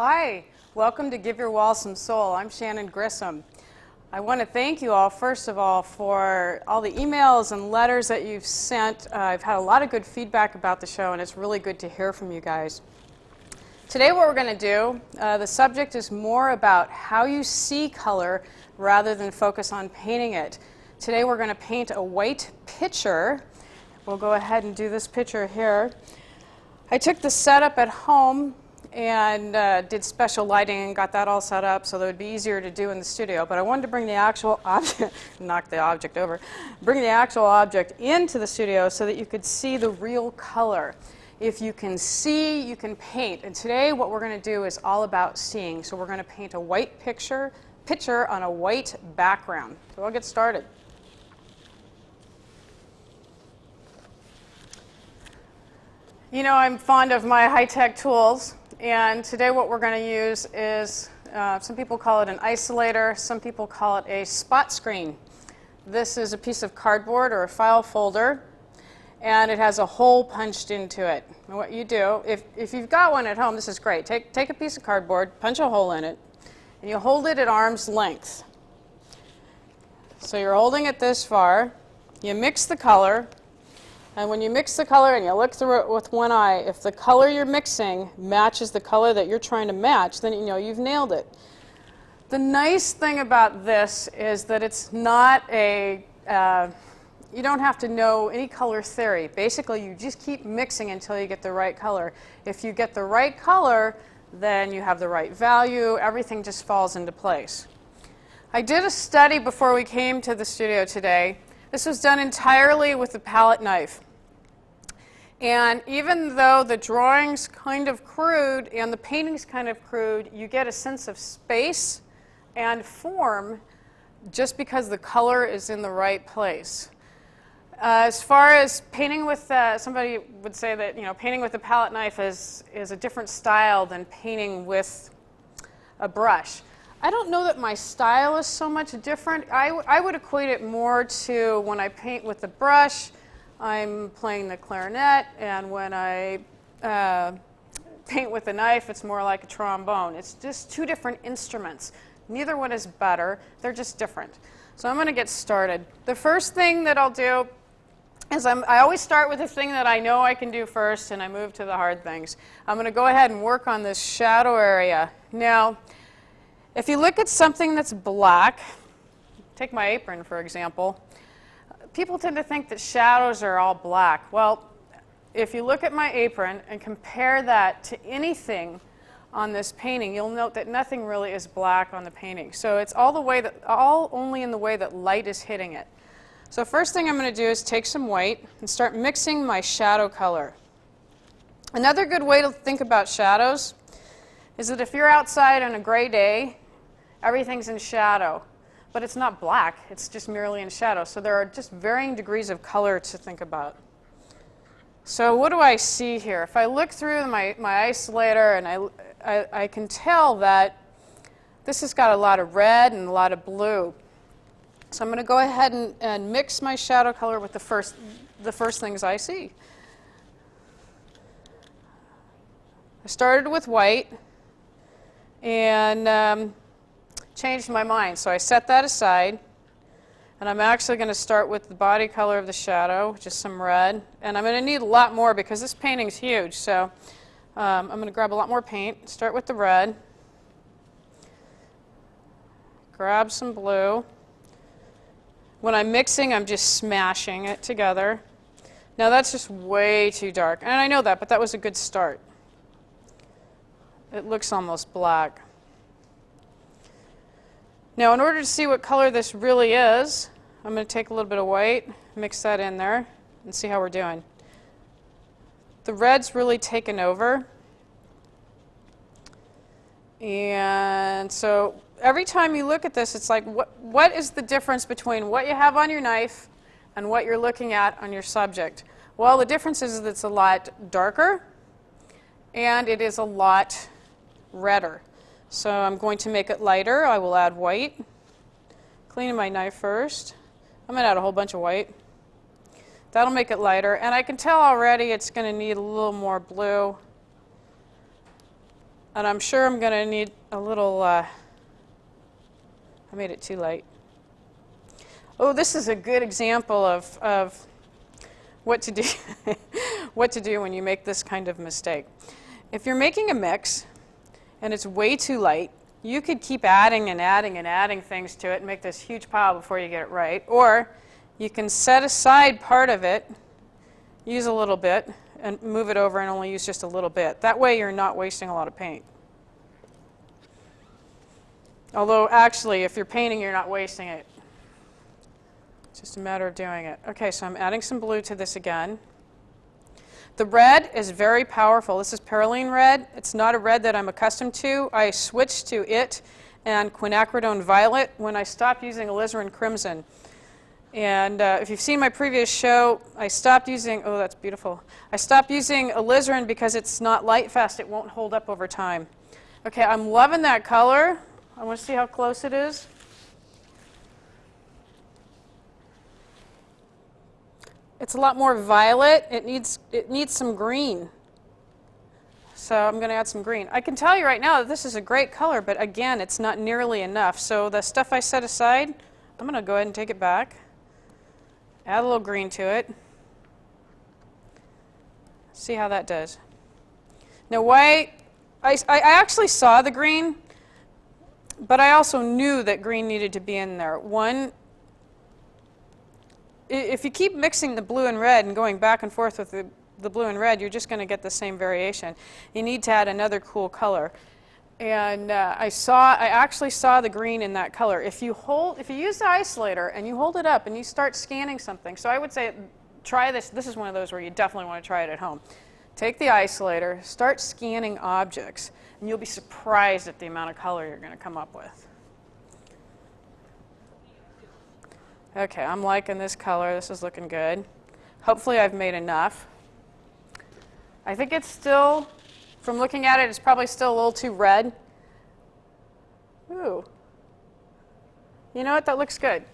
Hi, welcome to Give Your Wall Some Soul. I'm Shannon Grissom. I want to thank you all, first of all, for all the emails and letters that you've sent. I've had a lot of good feedback about the show, and it's really good to hear from you guys. Today what we're going to do, the subject is more about how you see color rather than focus on painting it. Today we're going to paint a white picture. We'll go ahead and do this picture here. I took the setup at home and did special lighting and got that all set up so that it would be easier to do in the studio. But I wanted to bring the actual object, knock the object over, bring the actual object into the studio so that you could see the real color. If you can see, you can paint. And today what we're going to do is all about seeing. So we're going to paint a white picture on a white background. So I'll get started. You know, I'm fond of my high-tech tools. And today what we're going to use is, some people call it an isolator, some people call it a spot screen. This is a piece of cardboard or a file folder, and it has a hole punched into it. And what you do, if you've got one at home, this is great. Take a piece of cardboard, punch a hole in it, and you hold it at arm's length. So you're holding it this far, you mix the color, and when you mix the color and you look through it with one eye, if the color you're mixing matches the color that you're trying to match, then you know you've nailed it. The nice thing about this is that it's not a, you don't have to know any color theory. Basically, you just keep mixing until you get the right color. If you get the right color, then you have the right value. Everything just falls into place. I did a study before we came to the studio today. This was done entirely with a palette knife. And even though the drawing's kind of crude and the painting's kind of crude, you get a sense of space and form just because the color is in the right place. As far as painting with, somebody would say that, you know, painting with a palette knife is a different style than painting with a brush. I don't know that my style is so much different. I would equate it more to when I paint with the brush, I'm playing the clarinet, and when I paint with a knife, it's more like a trombone. It's just two different instruments. Neither one is better. They're just different. So I'm going to get started. The first thing that I'll do is I always start with the thing that I know I can do first, and I move to the hard things. I'm going to go ahead and work on this shadow area. Now, if you look at something that's black, take my apron for example, people tend to think that shadows are all black. Well, if you look at my apron and compare that to anything on this painting, you'll note that nothing really is black on the painting. So it's all only in the way that light is hitting it. So first thing I'm going to do is take some white and start mixing my shadow color. Another good way to think about shadows is that if you're outside on a gray day, everything's in shadow, but it's not black, it's just merely in shadow. So there are just varying degrees of color to think about. So what do I see here? If I look through my isolator, and I can tell that this has got a lot of red and a lot of blue. So I'm going to go ahead and mix my shadow color with the first things I see. I started with white and changed my mind. So I set that aside, and I'm actually going to start with the body color of the shadow, which is some red. And I'm going to need a lot more because this painting's huge. So I'm going to grab a lot more paint. Start with the red. Grab some blue. When I'm mixing, I'm just smashing it together. Now that's just way too dark. And I know that, but that was a good start. It looks almost black. Now, in order to see what color this really is, I'm going to take a little bit of white, mix that in there, and see how we're doing. The red's really taken over. And so every time you look at this, it's like, what is the difference between what you have on your knife and what you're looking at on your subject? Well, the difference is that it's a lot darker, and it is a lot redder. So I'm going to make it lighter. I will add white. Cleaning my knife first. I'm going to add a whole bunch of white. That'll make it lighter. And I can tell already it's going to need a little more blue. And I'm sure I'm going to need a little, I made it too light. Oh, this is a good example of what to do, what to do when you make this kind of mistake. If you're making a mix and it's way too light, you could keep adding and adding and adding things to it and make this huge pile before you get it right. Or you can set aside part of it, use a little bit, and move it over and only use just a little bit. That way you're not wasting a lot of paint. Although actually, if you're painting, you're not wasting it. It's just a matter of doing it. Okay, so I'm adding some blue to this again. The red is very powerful. This is Perylene red. It's not a red that I'm accustomed to. I switched to it and quinacridone violet when I stopped using alizarin crimson. And if you've seen my previous show, I stopped using, oh, that's beautiful. I stopped using alizarin because it's not light fast. It won't hold up over time. Okay, I'm loving that color. I want to see how close it is. It's a lot more violet. It needs some green. So I'm going to add some green. I can tell you right now that this is a great color, but again, it's not nearly enough. So the stuff I set aside, I'm going to go ahead and take it back. Add a little green to it. See how that does. Now, why I actually saw the green, but I also knew that green needed to be in there. One, if you keep mixing the blue and red and going back and forth with the blue and red, you're just going to get the same variation. You need to add another cool color. And I actually saw the green in that color. If you use the isolator and you hold it up and you start scanning something, so I would say try this. This is one of those where you definitely want to try it at home. Take the isolator, start scanning objects, and you'll be surprised at the amount of color you're going to come up with. Okay, I'm liking this color. This is looking good. Hopefully I've made enough. I think it's still, from looking at it, it's probably still a little too red. Ooh. You know what? That looks good.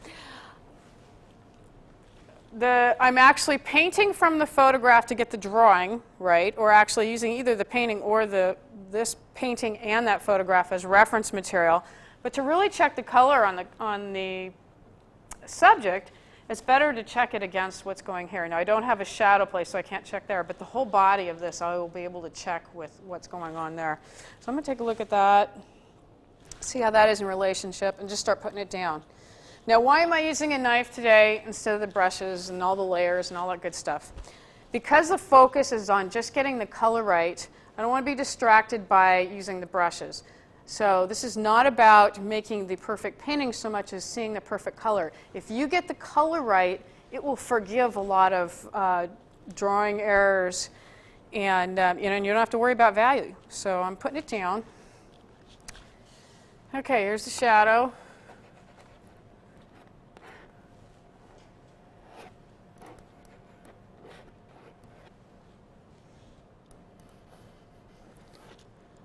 I'm actually painting from the photograph to get the drawing right, or actually using either the painting or this painting and that photograph as reference material. But to really check the color on the subject, it's better to check it against what's going here. Now, I don't have a shadow place, so I can't check there, but the whole body of this I will be able to check with what's going on there. So I'm going to take a look at that, see how that is in relationship, and just start putting it down. Now, why am I using a knife today instead of the brushes and all the layers and all that good stuff? Because the focus is on just getting the color right, I don't want to be distracted by using the brushes. So this is not about making the perfect painting so much as seeing the perfect color. If you get the color right, it will forgive a lot of drawing errors, and you don't have to worry about value. So I'm putting it down. Okay, here's the shadow.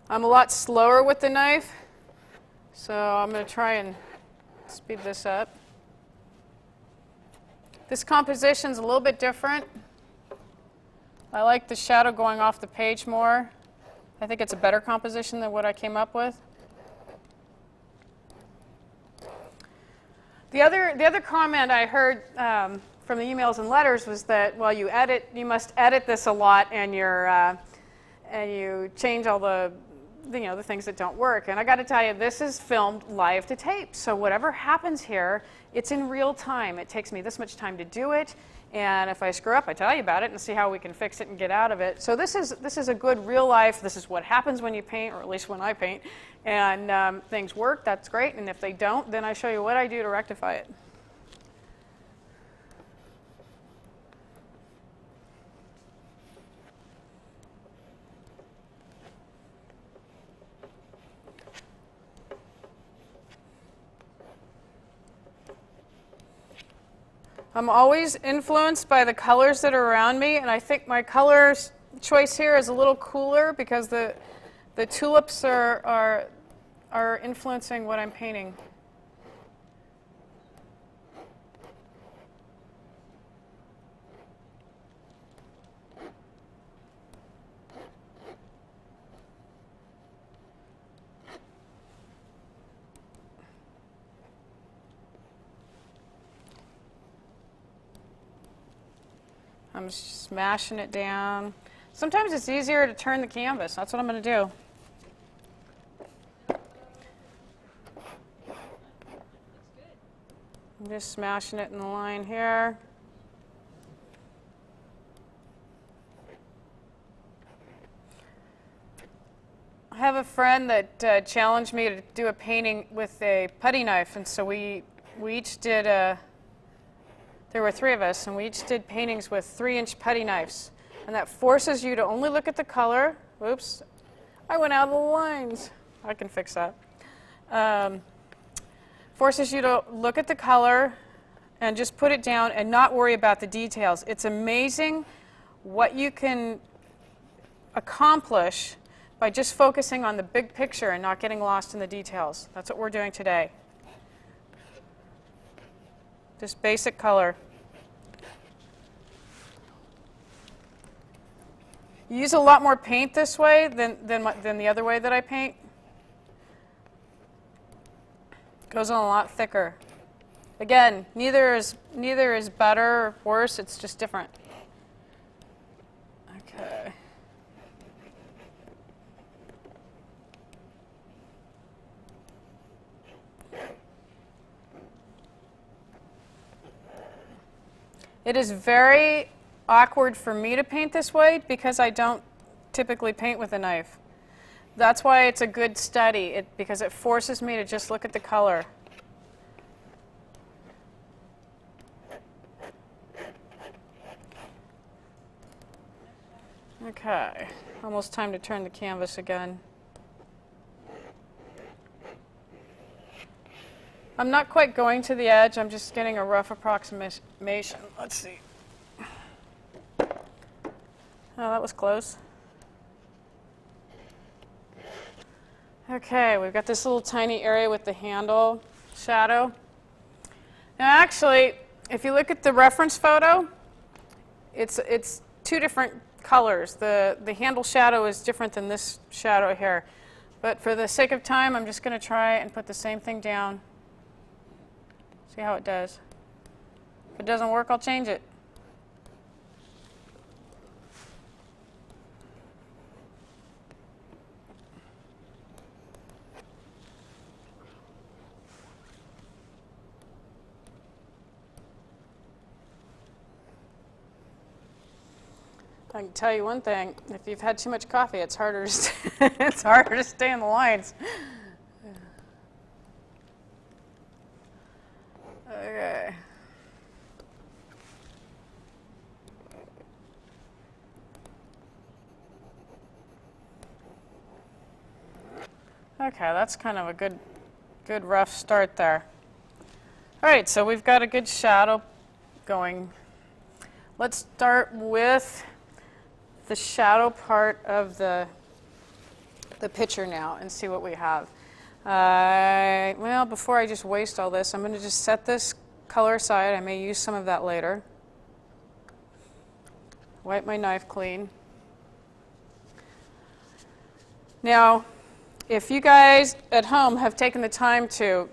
I'm a lot slower with the knife, so I'm going to try and speed this up. This composition's a little bit different. I like the shadow going off the page more. I think it's a better composition than what I came up with. The other comment I heard from the emails and letters was that, well, you must edit this a lot, and you change all the things that don't work. And I got to tell you, this is filmed live to tape. So whatever happens here, it's in real time. It takes me this much time to do it. And if I screw up, I tell you about it and see how we can fix it and get out of it. So this is a good real life. This is what happens when you paint, or at least when I paint. And things work, that's great. And if they don't, then I show you what I do to rectify it. I'm always influenced by the colors that are around me, and I think my color choice here is a little cooler because the tulips are influencing what I'm painting. I'm smashing it down. Sometimes it's easier to turn the canvas. That's what I'm going to do. I'm just smashing it in the line here. I have a friend that challenged me to do a painting with a putty knife, and so we each did there were 3 of us, and we each did paintings with 3-inch putty knives. And that forces you to only look at the color. Oops, I went out of the lines. I can fix that. Forces you to look at the color and just put it down and not worry about the details. It's amazing what you can accomplish by just focusing on the big picture and not getting lost in the details. That's what we're doing today. Just basic color. You use a lot more paint this way than the other way that I paint. Goes on a lot thicker. Again, neither is better or worse, it's just different. Okay. It is very awkward for me to paint this way because I don't typically paint with a knife. That's why it's a good study, because it forces me to just look at the color. Okay, almost time to turn the canvas again. I'm not quite going to the edge, I'm just getting a rough approximation. Let's see. Oh, that was close. Okay, we've got this little tiny area with the handle shadow. Now actually, if you look at the reference photo, it's 2 different colors. The handle shadow is different than this shadow here. But for the sake of time, I'm just going to try and put the same thing down. See how it does. If it doesn't work, I'll change it. I can tell you one thing, if you've had too much coffee, it's harder to stay in the lines. Okay. Okay, that's kind of a good rough start there. All right, so we've got a good shadow going. Let's start with the shadow part of the picture now and see what we have. Well, before I just waste all this, I'm going to just set this color aside. I may use some of that later. Wipe my knife clean. Now, if you guys at home have taken the time to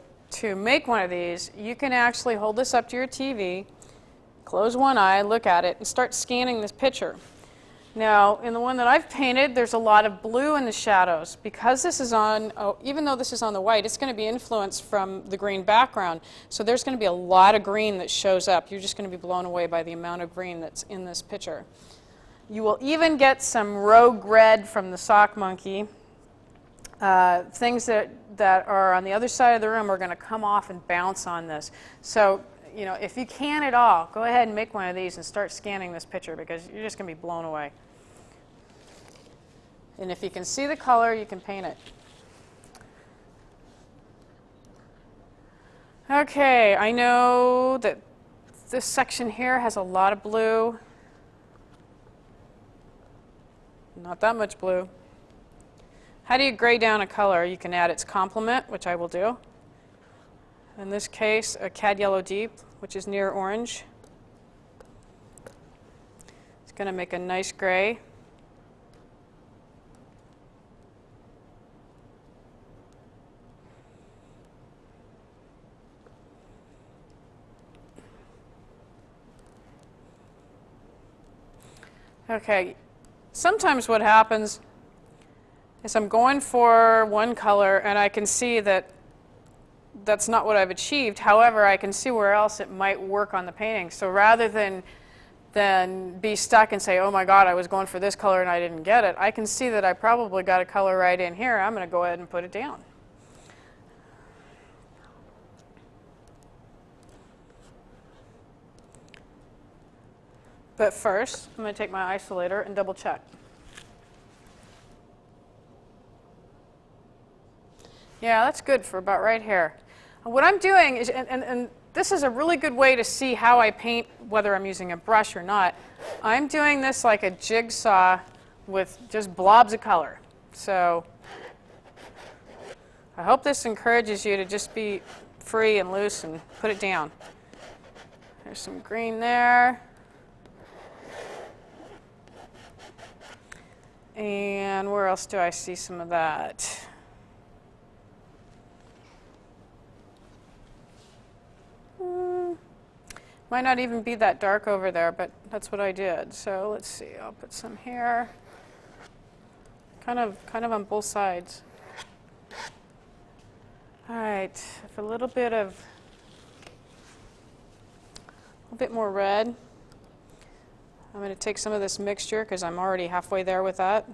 make one of these, you can actually hold this up to your TV, close one eye, look at it, and start scanning this picture. Now, in the one that I've painted, there's a lot of blue in the shadows. Because this is on, even though this is on the white, it's going to be influenced from the green background. So there's going to be a lot of green that shows up. You're just going to be blown away by the amount of green that's in this picture. You will even get some rogue red from the sock monkey. Things that are on the other side of the room are going to come off and bounce on this. So, you know, if you can at all, go ahead and make one of these and start scanning this picture because you're just going to be blown away. And if you can see the color, you can paint it. Okay, I know that this section here has a lot of blue. Not that much blue. How do you gray down a color? You can add its complement, which I will do. In this case, a cad yellow deep, which is near orange. It's going to make a nice gray. Okay, sometimes what happens is I'm going for one color and I can see that that's not what I've achieved. However, I can see where else it might work on the painting. So rather than be stuck and say, oh my God, I was going for this color and I didn't get it, I can see that I probably got a color right in here. I'm going to go ahead and put it down. But first, I'm going to take my isolator and double check. Yeah, that's good for about right here. What I'm doing is, and this is a really good way to see how I paint, whether I'm using a brush or not. I'm doing this like a jigsaw with just blobs of color. So I hope this encourages you to just be free and loose and put it down. There's some green there. And where else do I see some of that? Might not even be that dark over there, but that's what I did. So let's see, I'll put some here. Kind of on both sides. All right, a little bit more red. I'm going to take some of this mixture because I'm already halfway there with that.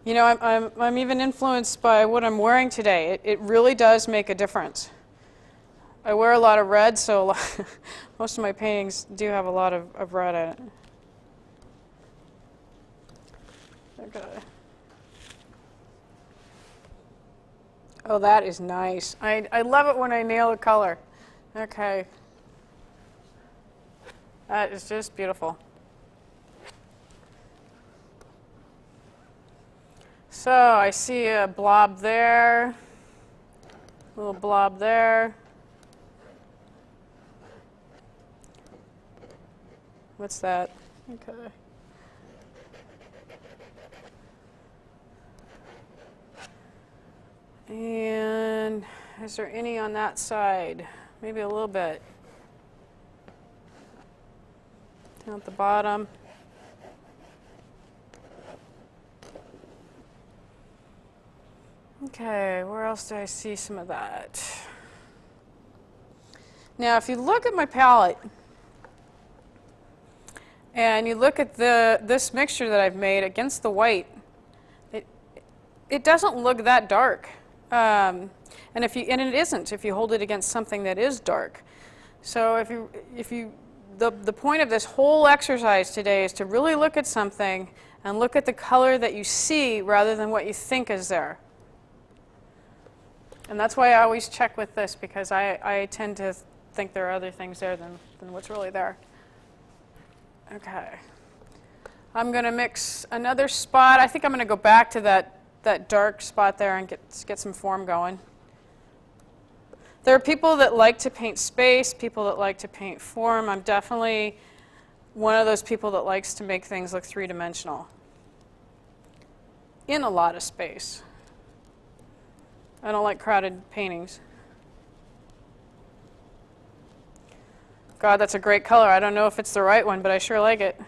You know, I'm even influenced by what I'm wearing today. It really does make a difference. I wear a lot of red, so most of my paintings do have a lot of red in it. Okay. Oh, that is nice. I love it when I nail a color. Okay. That is just beautiful. So I see a blob there, a little blob there. What's that? Okay. And is there any on that side? Maybe a little bit. Down at the bottom. Okay, where else do I see some of that? Now, if you look at my palette and you look at this mixture that I've made against the white, it doesn't look that dark. And it isn't if you hold it against something that is dark. So the point of this whole exercise today is to really look at something and look at the color that you see rather than what you think is there. And that's why I always check with this, because I tend to think there are other things there than what's really there. Okay. I'm going to mix another spot. I think I'm going to go back to that dark spot there and get some form going. There are people that like to paint space, people that like to paint form. I'm definitely one of those people that likes to make things look three-dimensional in a lot of space. I don't like crowded paintings. God, that's a great color. I don't know if it's the right one, but I sure like it.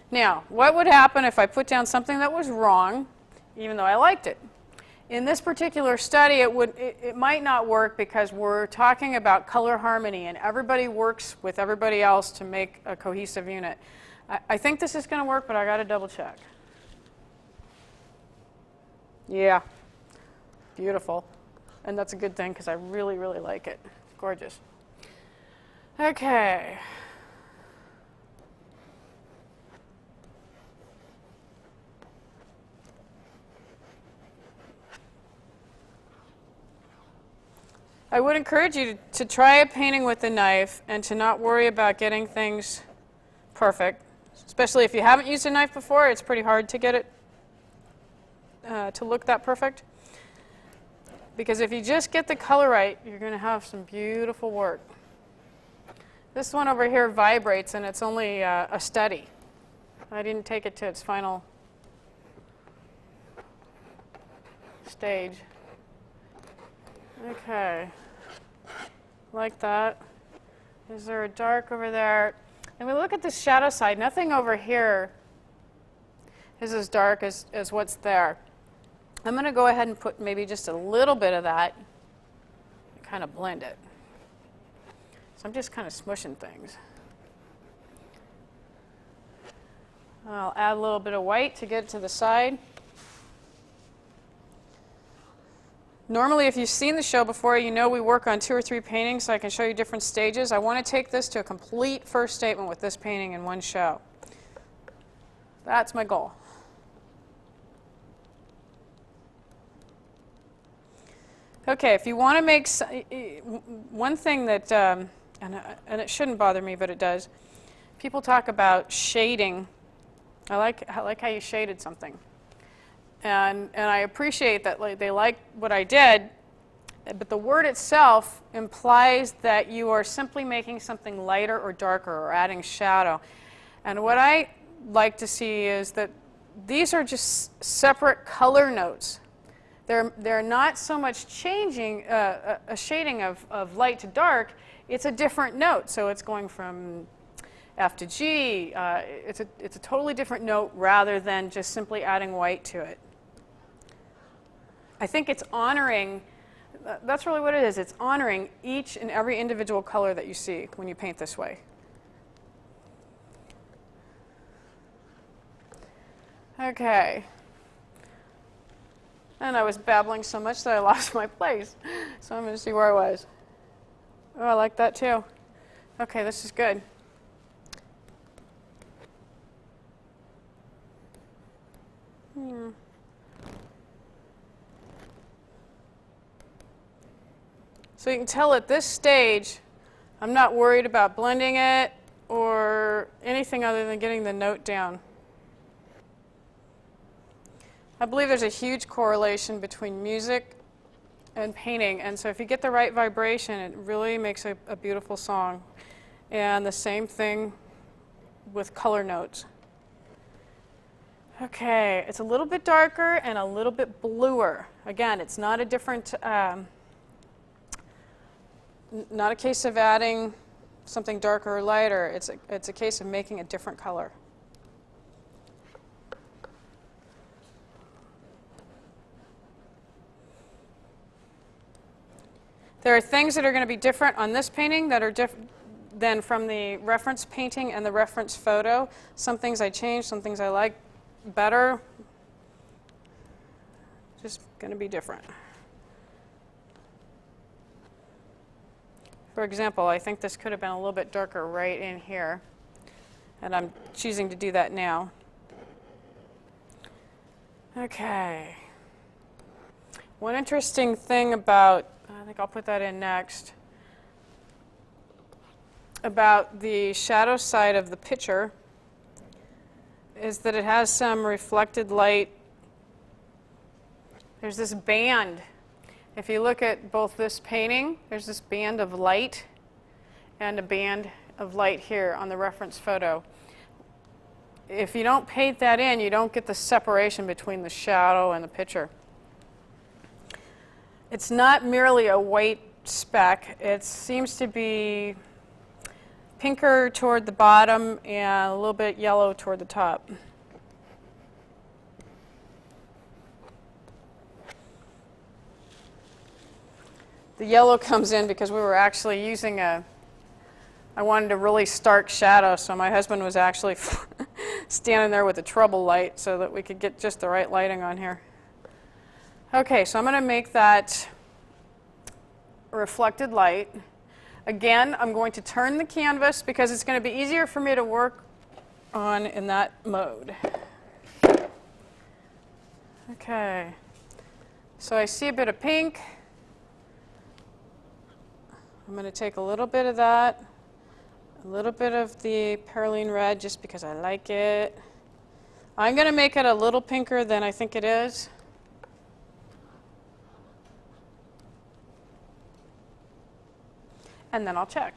Now, what would happen if I put down something that was wrong, even though I liked it? In this particular study, it might not work because we're talking about color harmony, and everybody works with everybody else to make a cohesive unit. I think this is going to work, but I got to double check. Yeah, beautiful. And that's a good thing because I really, really like it. Gorgeous. Okay. I would encourage you to try a painting with a knife and to not worry about getting things perfect. Especially if you haven't used a knife before, it's pretty hard to get it to look that perfect. Because if you just get the color right, you're going to have some beautiful work. This one over here vibrates, and it's only a study. I didn't take it to its final stage. Okay, like that. Is there a dark over there? And we look at the shadow side. Nothing over here is as dark as what's there. I'm going to go ahead and put maybe just a little bit of that and kind of blend it. So I'm just kind of smushing things. I'll add a little bit of white to get it to the side. Normally, if you've seen the show before, you know we work on 2 or 3 paintings, so I can show you different stages. I want to take this to a complete first statement with this painting in one show. That's my goal. Okay, if you want to make one thing that, and it shouldn't bother me, but it does. People talk about shading. I like how you shaded something. And I appreciate that they like what I did, but the word itself implies that you are simply making something lighter or darker or adding shadow. And what I like to see is that these are just separate color notes. They're not so much changing a shading of light to dark. It's a different note. So it's going from F to G. It's a totally different note rather than just simply adding white to it. I think it's honoring, that's really what it is. It's honoring each and every individual color that you see when you paint this way. Okay. And I was babbling so much that I lost my place. So I'm going to see where I was. Oh, I like that too. Okay, this is good. So you can tell at this stage, I'm not worried about blending it or anything other than getting the note down. I believe there's a huge correlation between music and painting, and so if you get the right vibration, it really makes a beautiful song. And the same thing with color notes. Okay, it's a little bit darker and a little bit bluer. Again, it's not a different, not a case of adding something darker or lighter. It's a case of making a different color. There are things that are going to be different on this painting that are different than from the reference painting and the reference photo. Some things I changed, some things I like better. Just going to be different. For example, I think this could have been a little bit darker right in here, and I'm choosing to do that now. Okay. One interesting thing about, I think I'll put that in next, about the shadow side of the picture is that it has some reflected light. There's this band. If you look at both this painting, there's this band of light and a band of light here on the reference photo. If you don't paint that in, you don't get the separation between the shadow and the picture. It's not merely a white speck. It seems to be pinker toward the bottom and a little bit yellow toward the top. The yellow comes in because we were actually using I wanted a really stark shadow, so my husband was actually standing there with a trouble light so that we could get just the right lighting on here. Okay, so I'm going to make that reflected light. Again, I'm going to turn the canvas because it's going to be easier for me to work on in that mode. Okay, so I see a bit of pink. I'm going to take a little bit of that, a little bit of the perylene red just because I like it. I'm going to make it a little pinker than I think it is. And then I'll check.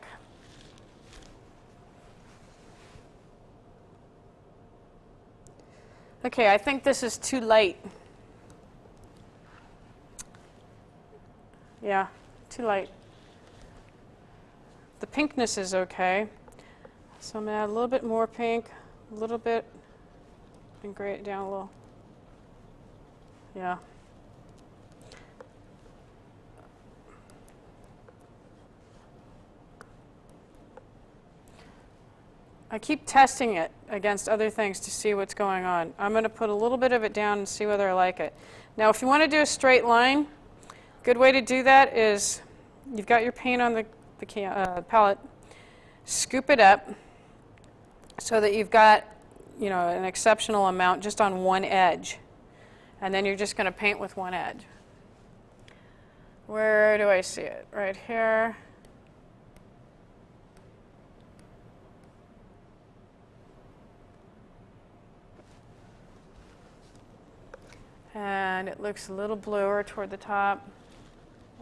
Okay, I think this is too light. Yeah, too light. The pinkness is okay. So I'm going to add a little bit more pink, a little bit, and gray it down a little. Yeah. I keep testing it against other things to see what's going on. I'm going to put a little bit of it down and see whether I like it. Now, if you want to do a straight line, good way to do that is you've got your paint on the palette, scoop it up so that you've got, an exceptional amount just on one edge. And then you're just going to paint with one edge. Where do I see it? Right here. And it looks a little bluer toward the top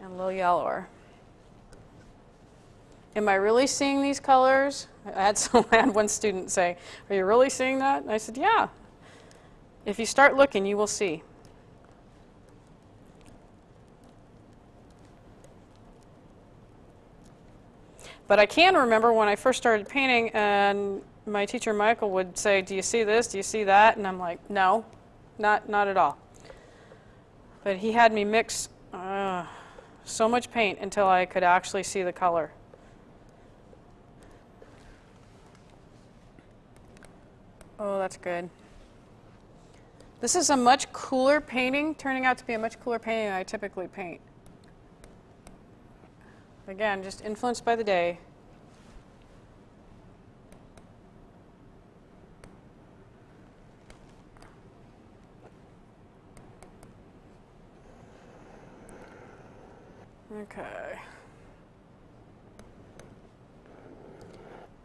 and a little yellower. Am I really seeing these colors? I had one student say, "Are you really seeing that?" And I said, "Yeah. If you start looking, you will see." But I can remember when I first started painting, and my teacher Michael would say, "Do you see this? Do you see that?" And I'm like, "No, not at all." But he had me mix so much paint until I could actually see the color. Oh, that's good. This is a much cooler painting, turning out to be a much cooler painting than I typically paint. Again, just influenced by the day. Okay.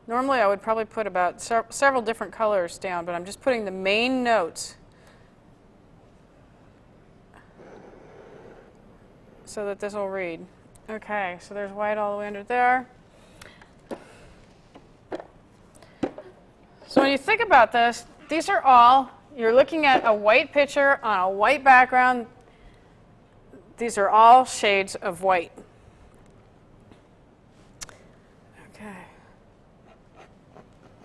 Normally I would probably put about several different colors down, but I'm just putting the main notes so that this will read. Okay, so there's white all the way under there. So when you think about this, these are all, you're looking at a white picture on a white background. These are all shades of white. Okay.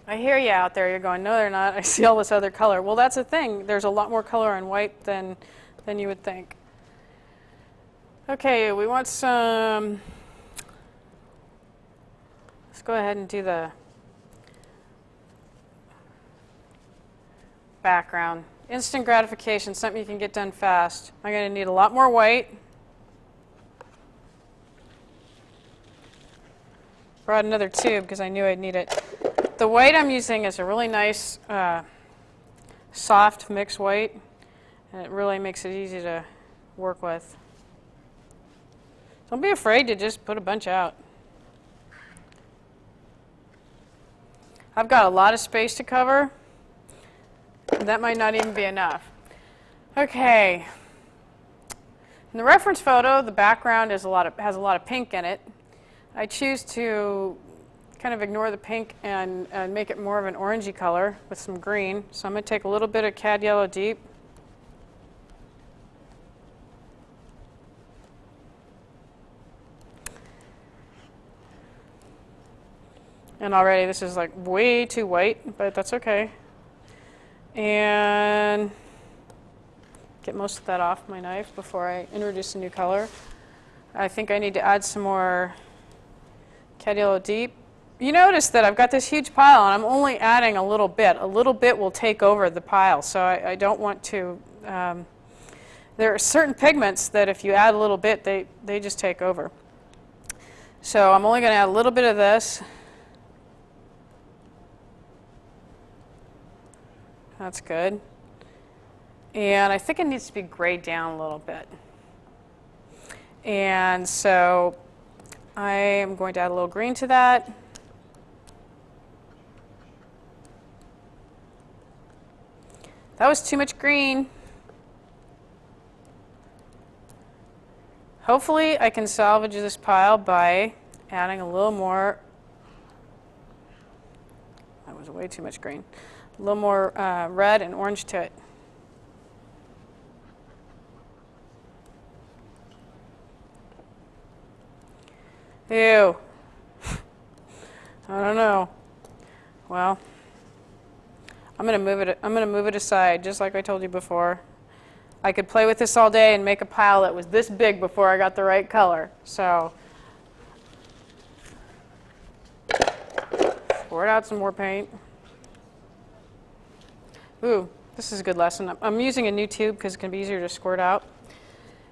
I hear you out there. You're going, "No, they're not. I see all this other color." Well, that's the thing. There's a lot more color on white than you would think. Okay, we want some. Let's go ahead and do the background. Instant gratification, something you can get done fast. I'm going to need a lot more white. Brought another tube because I knew I'd need it. The white I'm using is a really nice, soft mixed white, and it really makes it easy to work with. Don't be afraid to just put a bunch out. I've got a lot of space to cover. That might not even be enough. Okay. In the reference photo, the background has a lot of pink in it. I choose to kind of ignore the pink and make it more of an orangey color with some green. So I'm going to take a little bit of Cad Yellow Deep. And already this is like way too white, but that's okay. And get most of that off my knife before I introduce a new color. I think I need to add some more Cad Yellow Deep. You notice that I've got this huge pile and I'm only adding a little bit. A little bit will take over the pile, so I don't want to. There are certain pigments that if you add a little bit, they just take over. So I'm only going to add a little bit of this. That's good. And I think it needs to be grayed down a little bit. And so I am going to add a little green to that. That was too much green. Hopefully I can salvage this pile by adding a little more. That was way too much green. A little more red and orange to it. Ew. I don't know. Well, I'm going to move it aside, just like I told you before. I could play with this all day and make a pile that was this big before I got the right color. So, pour out some more paint. Ooh, this is a good lesson. I'm using a new tube because it can be easier to squirt out.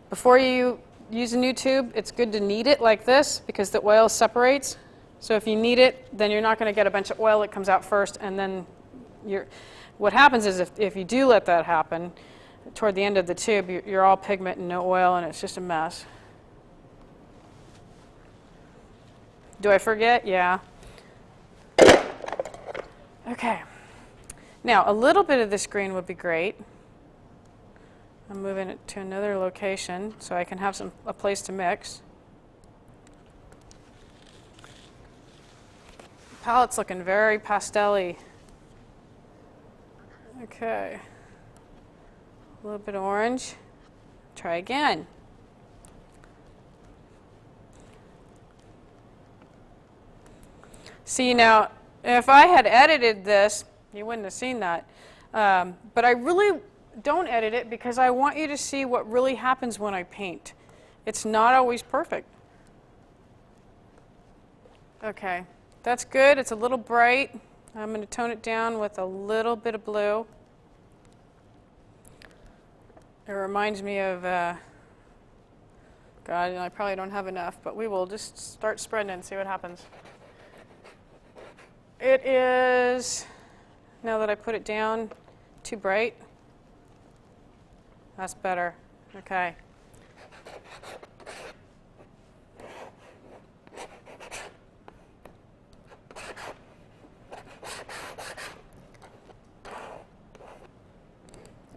Before you use a new tube, it's good to knead it like this because the oil separates. So if you knead it, then you're not going to get a bunch of oil that comes out first, and then what happens is if you do let that happen, toward the end of the tube, you're all pigment and no oil, and it's just a mess. Do I forget? Yeah. Okay. Now, a little bit of this green would be great. I'm moving it to another location so I can have a place to mix. The palette's looking very pastel-y. Okay. A little bit of orange. Try again. See, now, if I had edited this, you wouldn't have seen that. But I really don't edit it because I want you to see what really happens when I paint. It's not always perfect. Okay, that's good. It's a little bright. I'm going to tone it down with a little bit of blue. It reminds me of, God, I probably don't have enough, but we will just start spreading it and see what happens. It is, now that I put it down, too bright. That's better. Okay.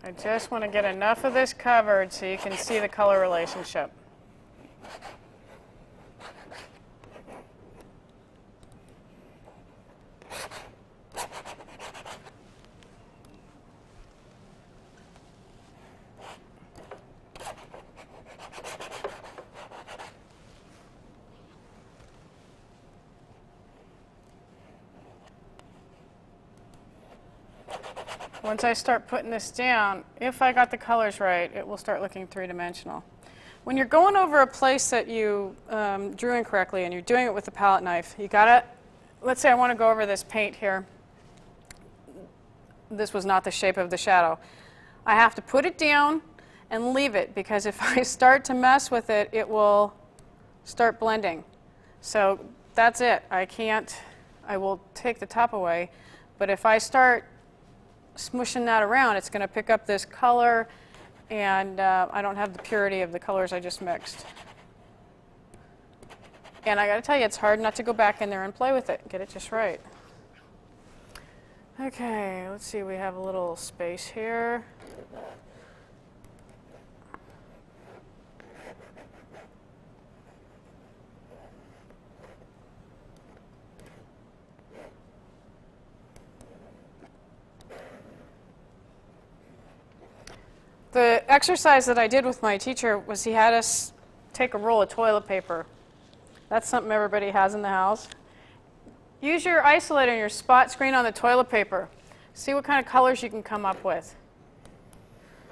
I just want to get enough of this covered so you can see the color relationship. Once I start putting this down, if I got the colors right, it will start looking three-dimensional. When you're going over a place that you drew incorrectly and you're doing it with a palette knife, you gotta, let's say I want to go over this paint here. This was not the shape of the shadow. I have to put it down and leave it because if I start to mess with it, it will start blending. So that's it. I will take the top away, but if I start smushing that around, it's going to pick up this color, and I don't have the purity of the colors I just mixed. And I got to tell you, it's hard not to go back in there and play with it, get it just right. Okay, let's see, we have a little space here. The exercise that I did with my teacher was he had us take a roll of toilet paper. That's something everybody has in the house. Use your isolator and your spot screen on the toilet paper. See what kind of colors you can come up with.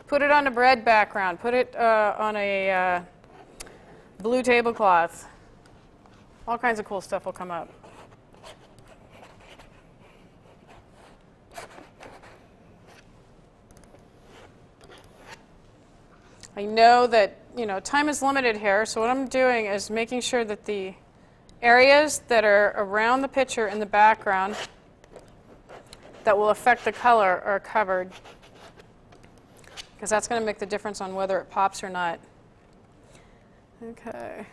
Put it on a red background. Put it on a blue tablecloth. All kinds of cool stuff will come up. I know that, time is limited here, so what I'm doing is making sure that the areas that are around the picture in the background that will affect the color are covered, because that's going to make the difference on whether it pops or not. Okay.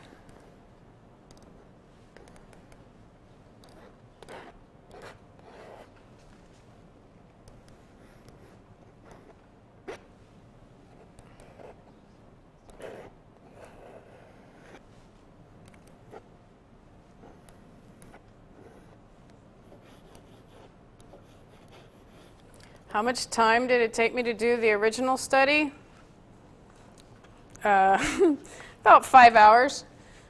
How much time did it take me to do the original study? About 5 hours.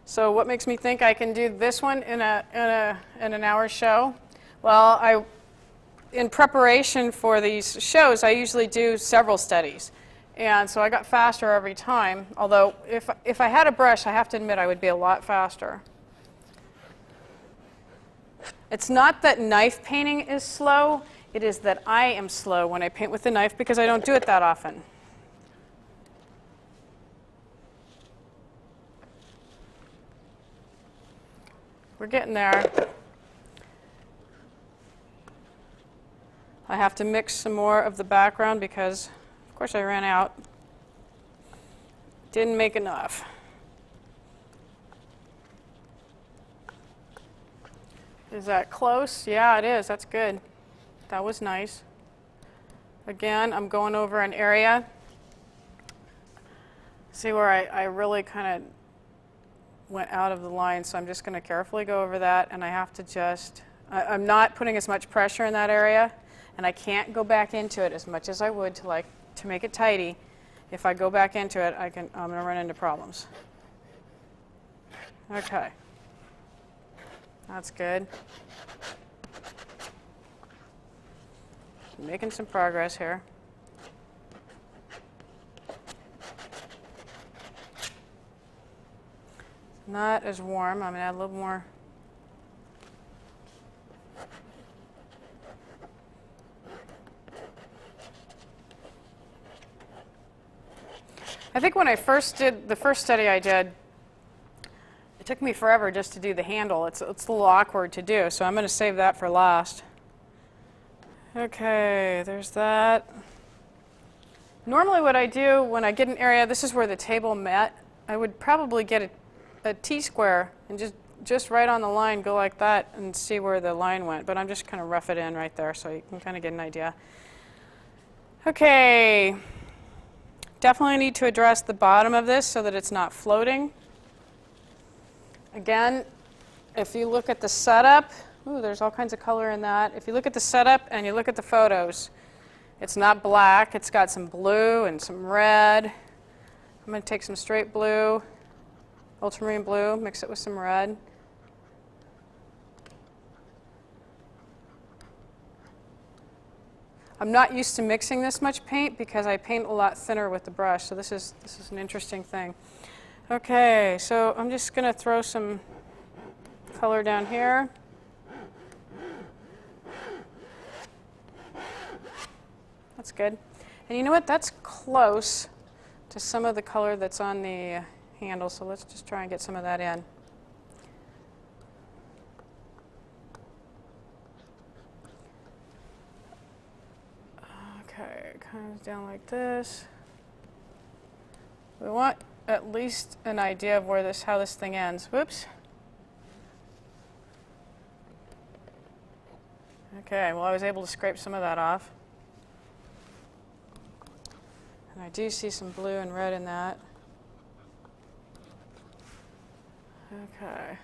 So what makes me think I can do this one in an hour show? Well, in preparation for these shows, I usually do several studies. And so I got faster every time, although if I had a brush, I have to admit I would be a lot faster. It's not that knife painting is slow, it is that I am slow when I paint with the knife because I don't do it that often. We're getting there. I have to mix some more of the background because, of course, I ran out. Didn't make enough. Is that close? Yeah, it is. That's good. That was nice. Again, I'm going over an area. See where I really kind of went out of the line, so I'm just going to carefully go over that, and I have to just, I'm not putting as much pressure in that area, and I can't go back into it as much as I would to make it tidy. If I go back into it, I'm going to run into problems. Okay. That's good. Making some progress here. Not as warm. I'm going to add a little more. I think when I first did the first study I did, it took me forever just to do the handle. It's a little awkward to do, so I'm going to save that for last. Okay, there's that. Normally what I do when I get an area, this is where the table met, I would probably get a T-square and just right on the line go like that and see where the line went, but I'm just kind of rough it in right there so you can kind of get an idea. Okay, definitely need to address the bottom of this so that it's not floating. Again, if you look at the setup, ooh, there's all kinds of color in that. If you look at the setup and you look at the photos, it's not black. It's got some blue and some red. I'm going to take some straight blue, ultramarine blue, mix it with some red. I'm not used to mixing this much paint because I paint a lot thinner with the brush, so this is an interesting thing. Okay, so I'm just going to throw some color down here. That's good. And you know what? That's close to some of the color that's on the handle, so let's just try and get some of that in. Okay, it comes down like this. We want at least an idea of where how this thing ends. Whoops. Okay, well I was able to scrape some of that off. And I do see some blue and red in that. Okay.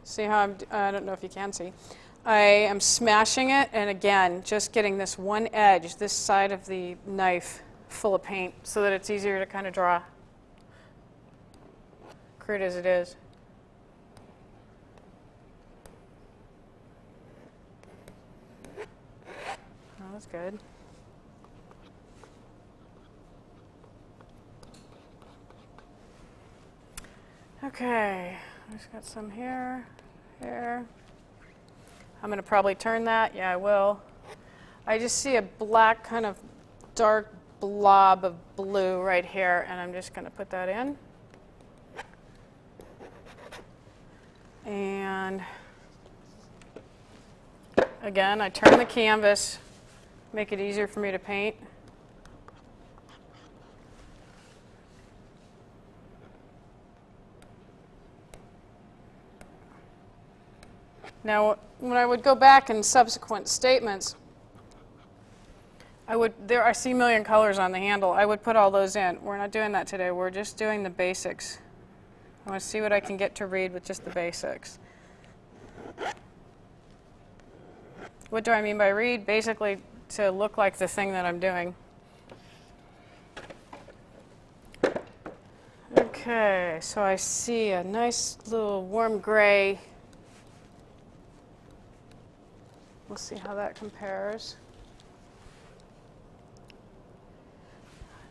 See how I don't know if you can see. I am smashing it, and again, just getting this one edge, this side of the knife full of paint so that it's easier to kind of draw, crude as it is. Oh, that's good. Okay, I just got some here, here. I'm going to probably turn that. Yeah, I will. I just see a black kind of dark blob of blue right here, and I'm just going to put that in. And again, I turn the canvas, make it easier for me to paint. Now, when I would go back in subsequent statements, I see a million colors on the handle. I would put all those in. We're not doing that today. We're just doing the basics. I want to see what I can get to read with just the basics. What do I mean by read? Basically, to look like the thing that I'm doing. Okay, so I see a nice little warm gray. We'll see how that compares.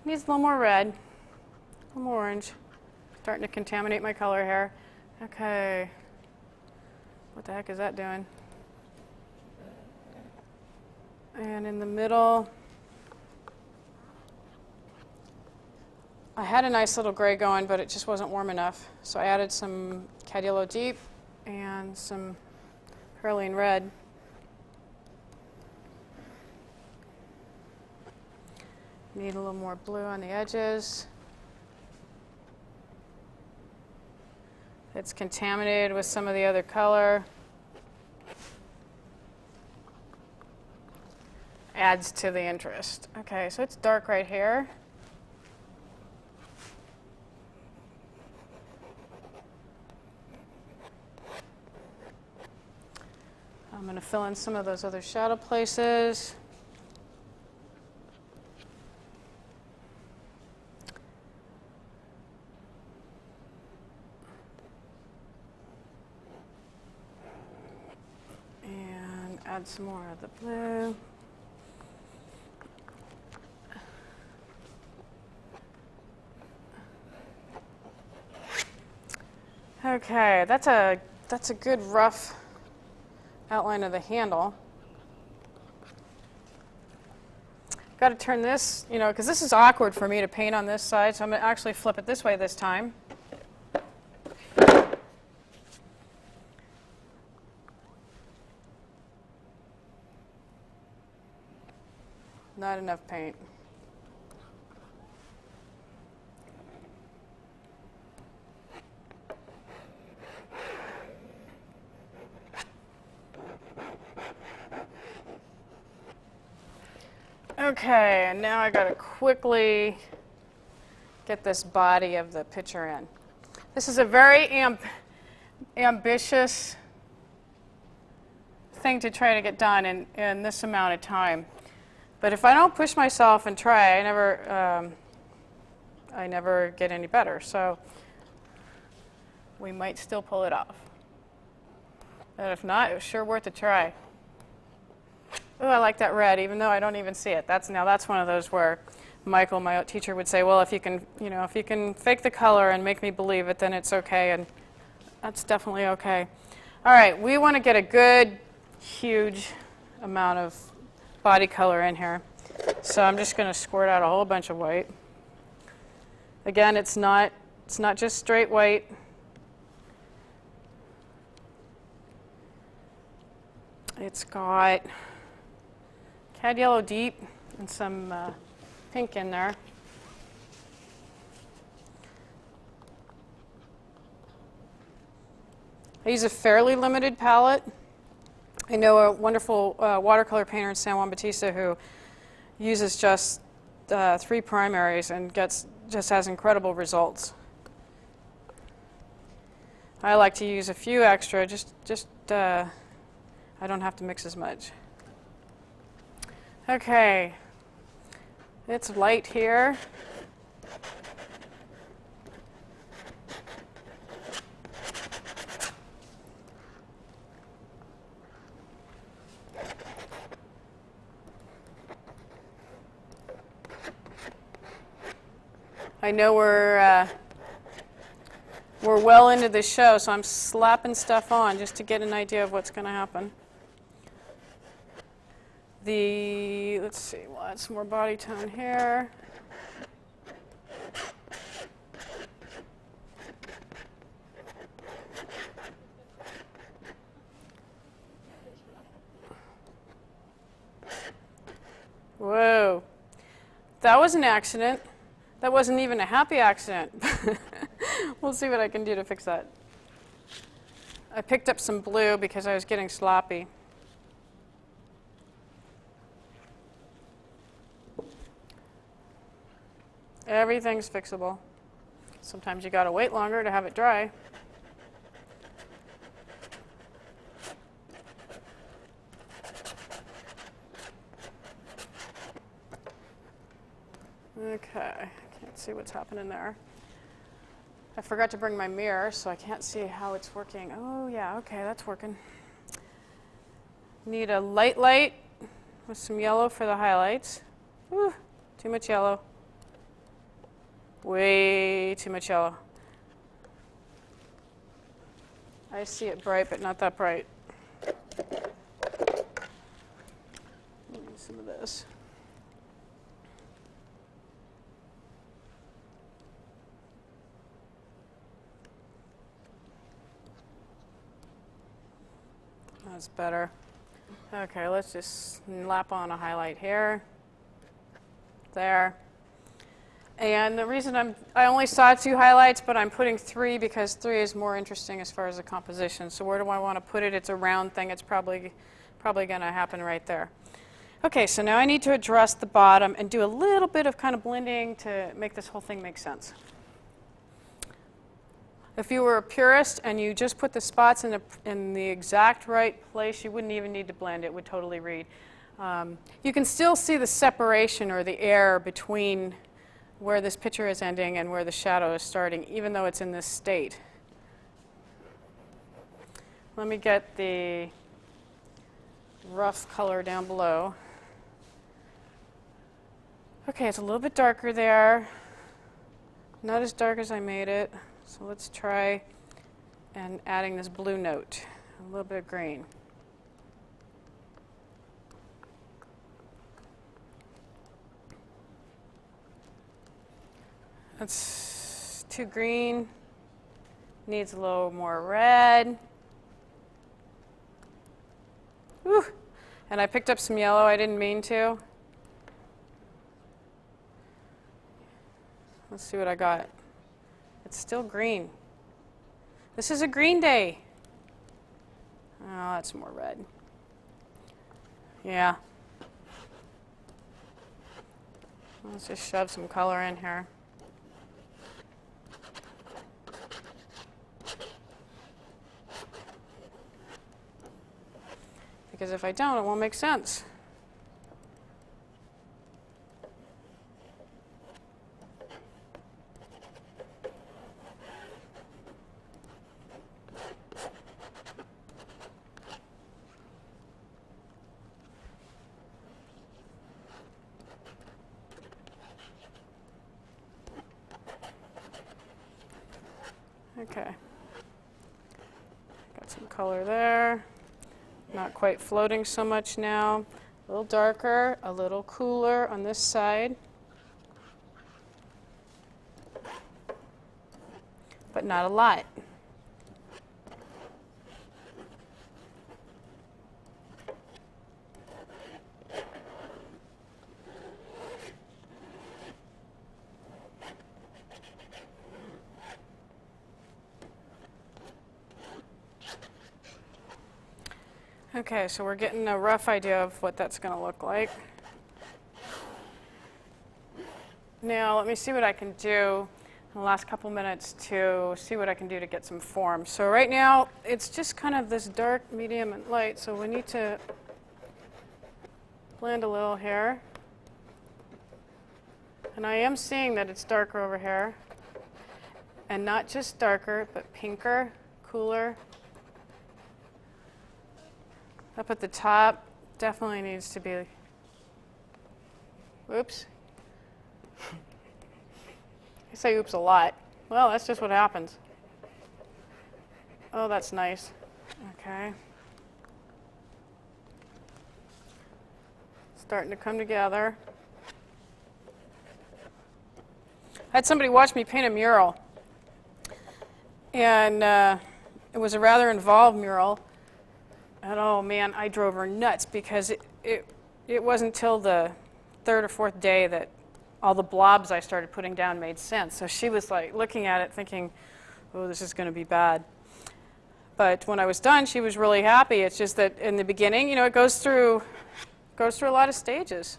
Needs a little more red, a little more orange. Starting to contaminate my color here. Okay, what the heck is that doing? And in the middle, I had a nice little gray going, but it just wasn't warm enough. So I added some Cad Yellow Deep and some Perylene Red. Need a little more blue on the edges. It's contaminated with some of the other color. Adds to the interest. Okay, so it's dark right here. I'm going to fill in some of those other shadow places. And add some more of the blue. Okay, that's a good rough outline of the handle. Got to turn this, because this is awkward for me to paint on this side, so I'm going to actually flip it this way this time. Not enough paint. Okay, and now I got to quickly get this body of the picture in. This is a very ambitious thing to try to get done in this amount of time. But if I don't push myself and try, I never get any better. So we might still pull it off. And if not, it was sure worth a try. Oh, I like that red, even though I don't even see it. That's one of those where Michael, my teacher, would say, well, if you can fake the color and make me believe it, then it's okay, and that's definitely okay. All right, we want to get a good, huge amount of body color in here. So I'm just going to squirt out a whole bunch of white. Again, it's not just straight white. It's got Cad Yellow Deep and some pink in there. I use a fairly limited palette. I know a wonderful watercolor painter in San Juan Bautista who uses just 3 primaries and just has incredible results. I like to use a few extra, I don't have to mix as much. Okay, it's light here. I know we're well into the show, so I'm slapping stuff on just to get an idea of what's going to happen. Let's see, we'll add some more body tone here. Whoa, that was an accident. That wasn't even a happy accident. We'll see what I can do to fix that. I picked up some blue because I was getting sloppy. Everything's fixable. Sometimes you gotta wait longer to have it dry. Okay, can't see what's happening there. I forgot to bring my mirror, so I can't see how it's working. Oh, yeah, okay, that's working. Need a light with some yellow for the highlights. Ooh, too much yellow. Way too much yellow. I see it bright, but not that bright. Need some of this. That's better. Okay, let's just lap on a highlight here. There. And the reason I only saw 2 highlights, but I'm putting 3 because 3 is more interesting as far as the composition. So where do I want to put it? It's a round thing. It's probably going to happen right there. Okay, so now I need to address the bottom and do a little bit of kind of blending to make this whole thing make sense. If you were a purist and you just put the spots in the exact right place, you wouldn't even need to blend. It would totally read. You can still see the separation or the air between where this picture is ending and where the shadow is starting, even though it's in this state. Let me get the rough color down below. Okay, it's a little bit darker there. Not as dark as I made it. So let's try and adding this blue note, a little bit of green. That's too green. Needs a little more red. Whew. And I picked up some yellow. I didn't mean to. Let's see what I got. It's still green. This is a green day. Oh, that's more red. Yeah. Let's just shove some color in here. Because if I don't, it won't make sense. Okay. Got some color there. Not quite floating so much now. A little darker, a little cooler on this side. But not a lot. Okay, so we're getting a rough idea of what that's going to look like. Now, let me see what I can do in the last couple minutes to see what I can do to get some form. So right now, it's just kind of this dark, medium, and light, so we need to blend a little here. And I am seeing that it's darker over here. And not just darker, but pinker, cooler. Up at the top, definitely needs to be, oops. I say oops a lot. Well, that's just what happens. Oh, that's nice. Okay. Starting to come together. I had somebody watch me paint a mural. And it was a rather involved mural. And oh man, I drove her nuts because it wasn't till the 3rd or 4th day that all the blobs I started putting down made sense. So she was like looking at it thinking, oh, this is going to be bad. But when I was done, she was really happy. It's just that in the beginning, you know, it goes through a lot of stages.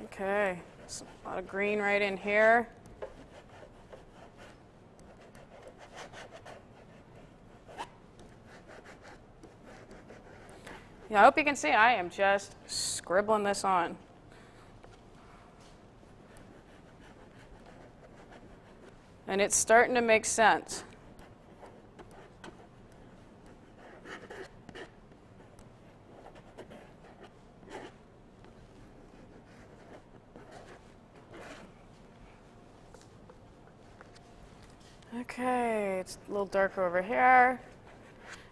Okay, a lot of green right in here. I hope you can see I am just scribbling this on. And it's starting to make sense. Okay, it's a little darker over here.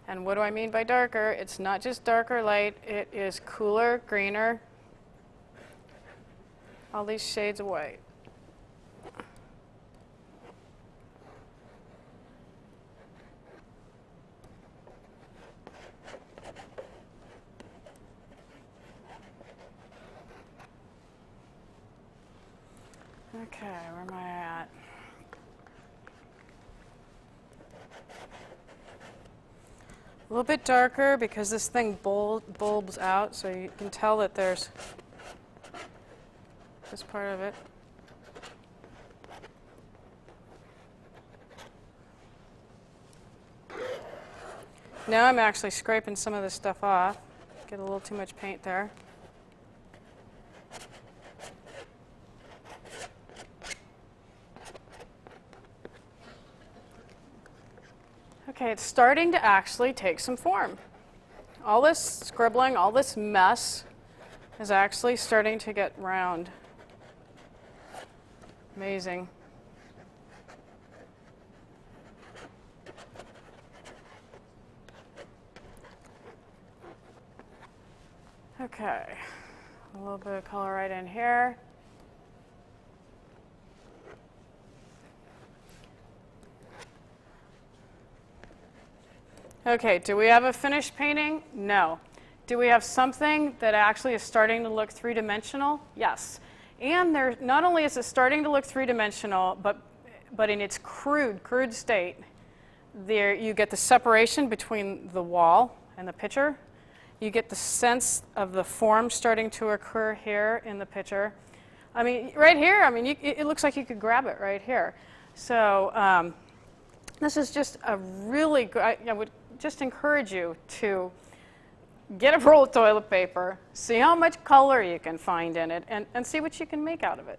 And what do I mean by darker? It's not just darker light, it is cooler, greener, all these shades of white. Okay, where am I at? A little bit darker because this thing bulbs out, so you can tell that there's this part of it. Now I'm actually scraping some of this stuff off. Get a little too much paint there. Okay, it's starting to actually take some form. All this scribbling, all this mess is actually starting to get round. Amazing. Okay, a little bit of color right in here. Okay, do we have a finished painting? No. Do we have something that actually is starting to look three-dimensional? Yes. And there, not only is it starting to look three-dimensional, but in its crude state, there you get the separation between the wall and the picture. You get the sense of the form starting to occur here in the picture. I mean, right here, I mean, it looks like you could grab it right here. So this is just a really good, I would just encourage you to get a roll of toilet paper, see how much color you can find in it, and see what you can make out of it.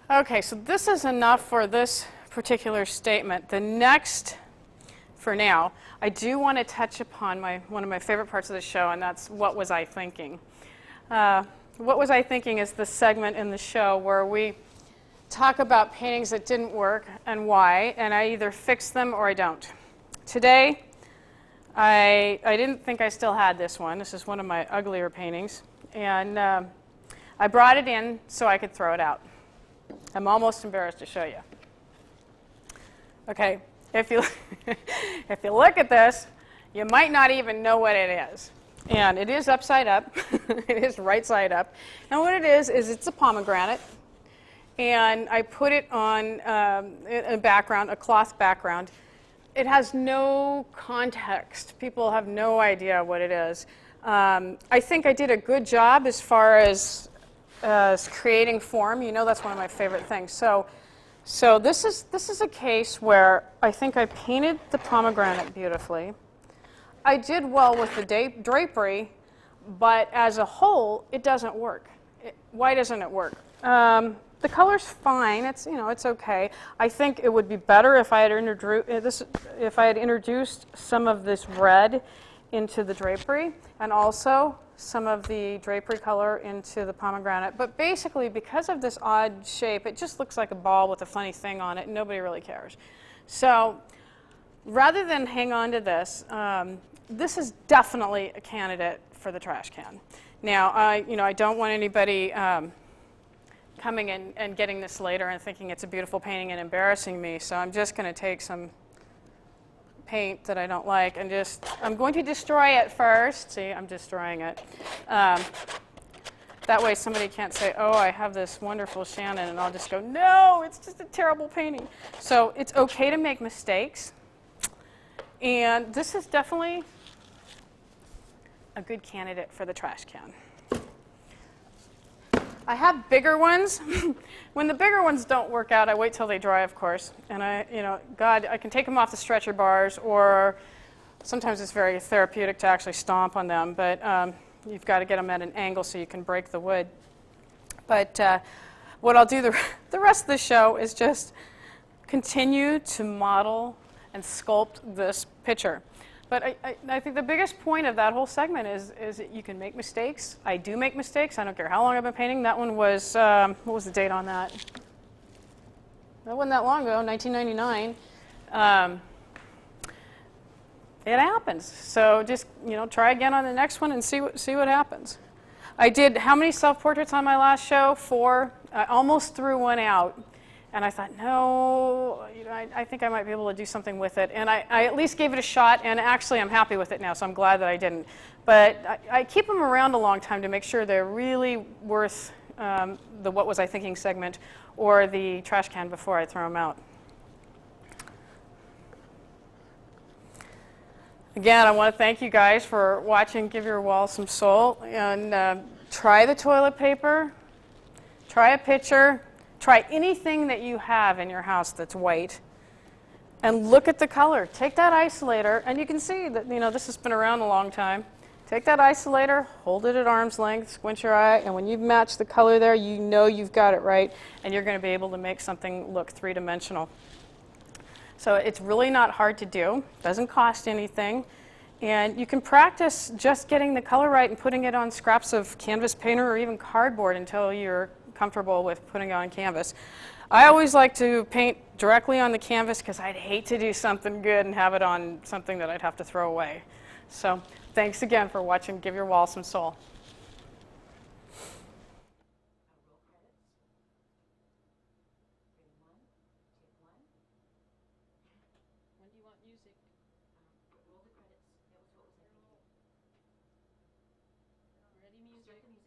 Okay, so this is enough for this particular statement. The next, for now, I do want to touch upon one of my favorite parts of the show, and that's what was I thinking? What was I thinking is the segment in the show where we talk about paintings that didn't work and why, and I either fix them or I don't. Today, I didn't think I still had this one. This is one of my uglier paintings, and I brought it in so I could throw it out. I'm almost embarrassed to show you. Okay, if you if you look at this, you might not even know what it is. And it is upside up. It is right side up. And what it is it's a pomegranate. And I put it on a background, a cloth background. It has no context. People have no idea what it is. I think I did a good job as far as creating form. You know, that's one of my favorite things. So this is a case where I think I painted the pomegranate beautifully. I did well with the drapery, but as a whole, it doesn't work. Why doesn't it work? The color's fine. It's okay. I think it would be better if I had introduced some of this red into the drapery, and also some of the drapery color into the pomegranate. But basically, because of this odd shape, it just looks like a ball with a funny thing on it, and nobody really cares. So rather than hang on to this, this is definitely a candidate for the trash can. Now, I don't want anybody coming in and getting this later and thinking it's a beautiful painting and embarrassing me, so I'm just going to take some paint that I don't like and I'm going to destroy it first. See, I'm destroying it. That way somebody can't say, oh, I have this wonderful Shannon, and I'll just go, no, it's just a terrible painting. So it's okay to make mistakes, and this is definitely a good candidate for the trash can. I have bigger ones. When the bigger ones don't work out, I wait till they dry, of course. And I can take them off the stretcher bars or Sometimes it's very therapeutic to actually stomp on them, but you've got to get them at an angle so you can break the wood. But what I'll do the rest of the show is just continue to model and sculpt this picture. But I think the biggest point of that whole segment is that you can make mistakes. I do make mistakes. I don't care how long I've been painting. That one was, what was the date on that? That wasn't that long ago, 1999. It happens. So just, try again on the next one and see what happens. I did how many self-portraits on my last show? 4. I almost threw one out. And I thought, no, I think I might be able to do something with it. And I at least gave it a shot, and actually I'm happy with it now, so I'm glad that I didn't. But I keep them around a long time to make sure they're really worth the What Was I Thinking segment or the trash can before I throw them out. Again, I want to thank you guys for watching Give Your Wall Some Soul. And try the toilet paper, try a picture. Try anything that you have in your house that's white and look at the color. Take that isolator, and you can see that this has been around a long time. Take that isolator, hold it at arm's length, squint your eye, and when you match the color there, you know you've got it right, and you're going to be able to make something look three-dimensional. So it's really not hard to do. Doesn't cost anything. And you can practice just getting the color right and putting it on scraps of canvas paper or even cardboard until you're comfortable with putting it on canvas. I always like to paint directly on the canvas because I'd hate to do something good and have it on something that I'd have to throw away. So thanks again for watching Give Your Wall Some Soul. When do you want music? Roll the credits. Ready, music.